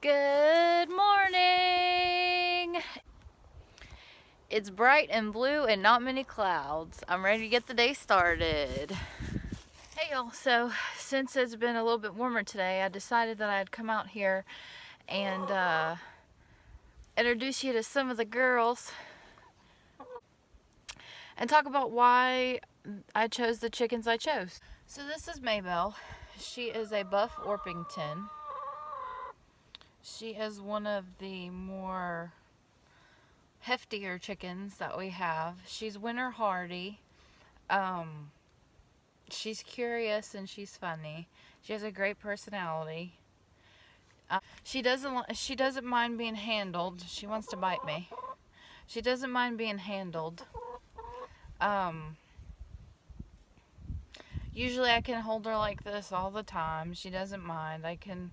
Good morning! It's bright and blue and not many clouds. I'm ready to get the day started. Hey y'all, so since it's been a little bit warmer today, I decided that I'd come out here and introduce you to some of the girls and talk about why I chose the chickens I chose. So this is Maybelle. She is a Buff Orpington. She is one of the more heftier chickens that we have. She's winter hardy. She's curious and she's funny. She has a great personality. She doesn't mind being handled. She wants to bite me. She doesn't mind being handled. Um, Usually I can hold her like this all the time. She doesn't mind. I can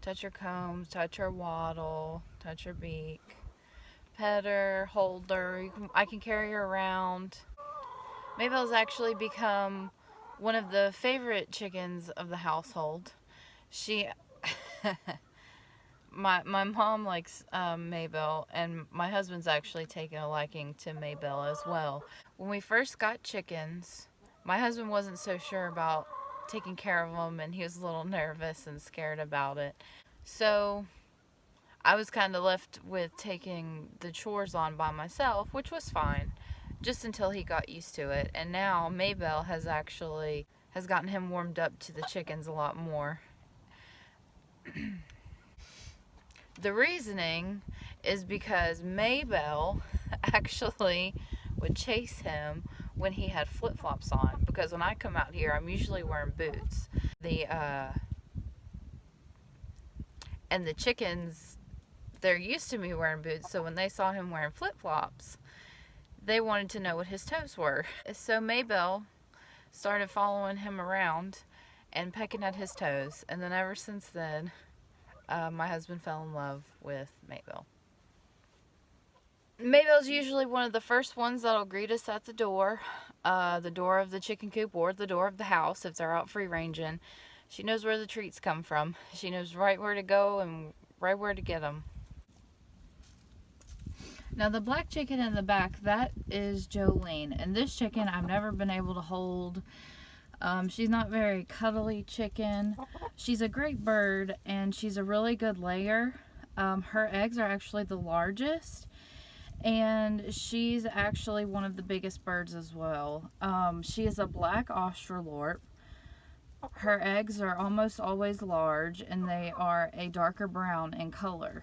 touch her combs, touch her wattle, touch her beak, pet her, hold her. I can carry her around. Maybelle's actually become one of the favorite chickens of the household. She, my mom likes Maybelle, and my husband's actually taken a liking to Maybelle as well. When we first got chickens, my husband wasn't so sure about taking care of them, and he was a little nervous and scared about it. So I was kind of left with taking the chores on by myself, which was fine, just until he got used to it. And now Maybelle has gotten him warmed up to the chickens a lot more. The reasoning is because Maybelle actually would chase him when he had flip-flops on, because when I come out here I'm usually wearing boots. And the chickens, they're used to me wearing boots, so when they saw him wearing flip-flops, they wanted to know what his toes were. So Maybelle started following him around and pecking at his toes. And then ever since then, my husband fell in love with Maybelle. Maybelle's usually one of the first ones that'll greet us at the door of the chicken coop or the door of the house if they're out free ranging. She knows where the treats come from. She knows right where to go and right where to get them. Now the black chicken in the back, that is Jolene. And this chicken I've never been able to hold. She's not very cuddly chicken. She's a great bird and she's a really good layer. Her eggs are actually the largest. And she's actually one of the biggest birds as well. She is a black Australorp. Her eggs are almost always large and they are a darker brown in color.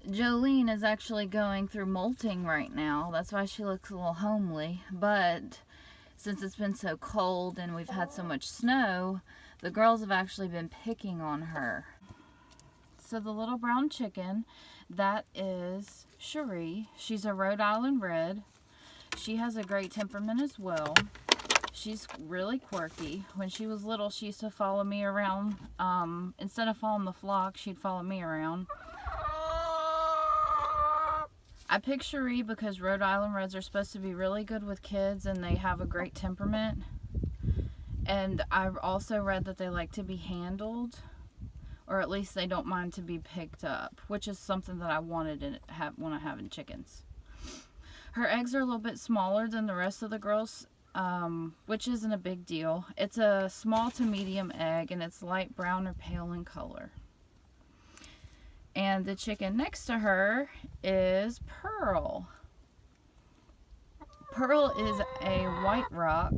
Jolene is actually going through molting right now. That's why she looks a little homely. But since it's been so cold and we've had so much snow, the girls have actually been picking on her. So the little brown chicken, that is Cherie. She's a Rhode Island Red. She has a great temperament as well. She's really quirky. When she was little, she used to follow me around. Instead of following the flock, she'd follow me around. I picked Cherie because Rhode Island Reds are supposed to be really good with kids and they have a great temperament. And I've also read that they like to be handled, or at least they don't mind to be picked up, which is something that I wanted when I having chickens. Her eggs are a little bit smaller than the rest of the girls, which isn't a big deal. It's a small to medium egg and it's light brown or pale in color. And the chicken next to her is Pearl. Pearl is a white rock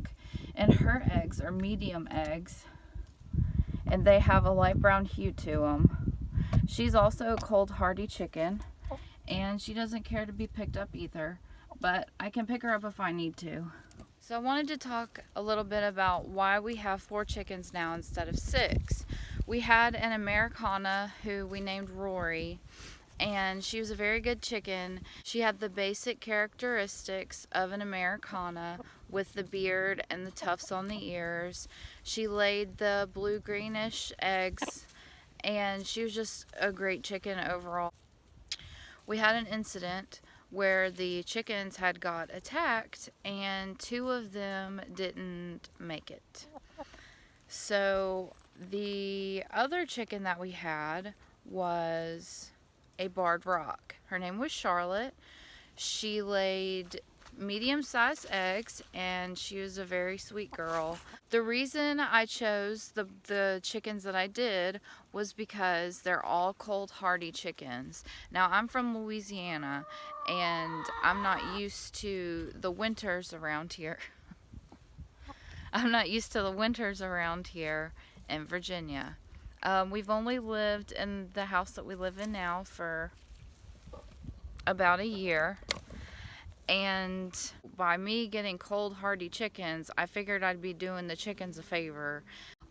and her eggs are medium eggs and they have a light brown hue to them. She's also a cold hardy chicken and she doesn't care to be picked up either, but I can pick her up if I need to. So I wanted to talk a little bit about why we have 4 chickens now instead of 6. We had an Americana who we named Rory, and she was a very good chicken. She had the basic characteristics of an Americana with the beard and the tufts on the ears. She laid the blue-greenish eggs, and she was just a great chicken overall. We had an incident where the chickens had got attacked and 2 of them didn't make it. So The other chicken that we had was a barred rock. Her name was Charlotte. She laid medium-sized eggs, and she was a very sweet girl. The reason I chose the chickens that I did was because they're all cold hardy chickens. Now, I'm from Louisiana, and I'm not used to the winters around here. I'm not used to the winters around here in Virginia. We've only lived in the house that we live in now for about a year. And by me getting cold hardy chickens, I figured I'd be doing the chickens a favor.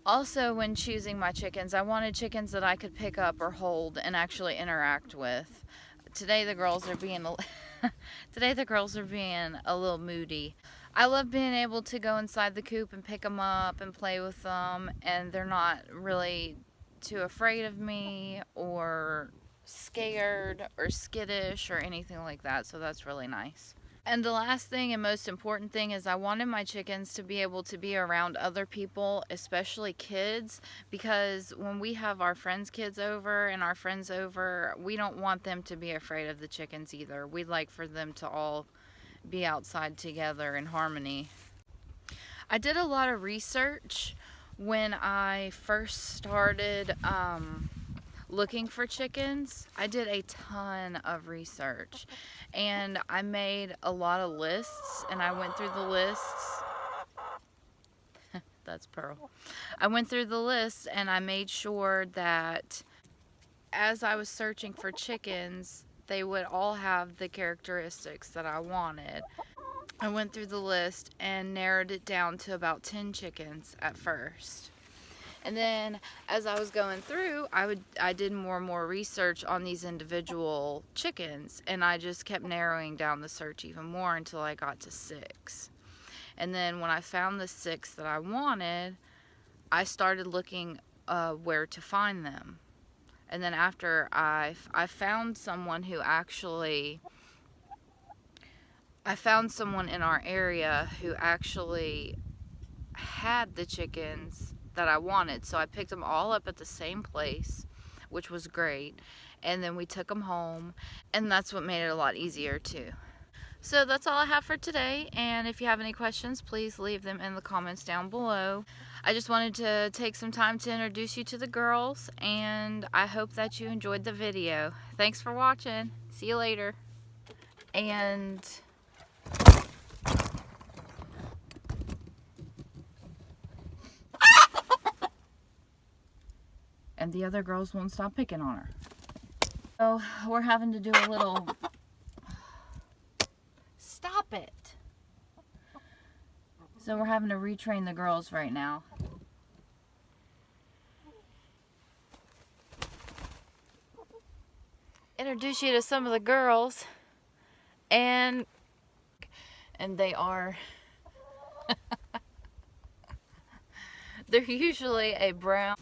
Also, when choosing my chickens, I wanted chickens that I could pick up or hold and actually interact with. Today the girls are being a little moody. I love being able to go inside the coop and pick them up and play with them, and they're not really too afraid of me or scared or skittish or anything like that, so that's really nice. And the last thing and most important thing is I wanted my chickens to be able to be around other people, especially kids, because when we have our friends' kids over and our friends over, we don't want them to be afraid of the chickens either. We'd like for them to all be outside together in harmony. I did a lot of research when I first started looking for chickens. I did a ton of research, and I made a lot of lists, and I went through the lists. That's Pearl. I went through the lists, and I made sure that as I was searching for chickens, they would all have the characteristics that I wanted. I went through the list and narrowed it down to about 10 chickens at first. And then as I was going through, I did more and more research on these individual chickens, and I just kept narrowing down the search even more until I got to 6. And then when I found the 6 that I wanted, I started looking where to find them. And then after I found someone who actually, I found someone in our area who actually had the chickens that I wanted. So I picked them all up at the same place, which was great. And then we took them home, and that's what made it a lot easier too. So that's all I have for today, and if you have any questions, please leave them in the comments down below. I just wanted to take some time to introduce you to the girls, and I hope that you enjoyed the video. Thanks for watching. See you later. And the other girls won't stop picking on her. So we're having to do a little... Stop it! So we're having to retrain the girls right now. Introduce you to some of the girls, and they are they're usually a brown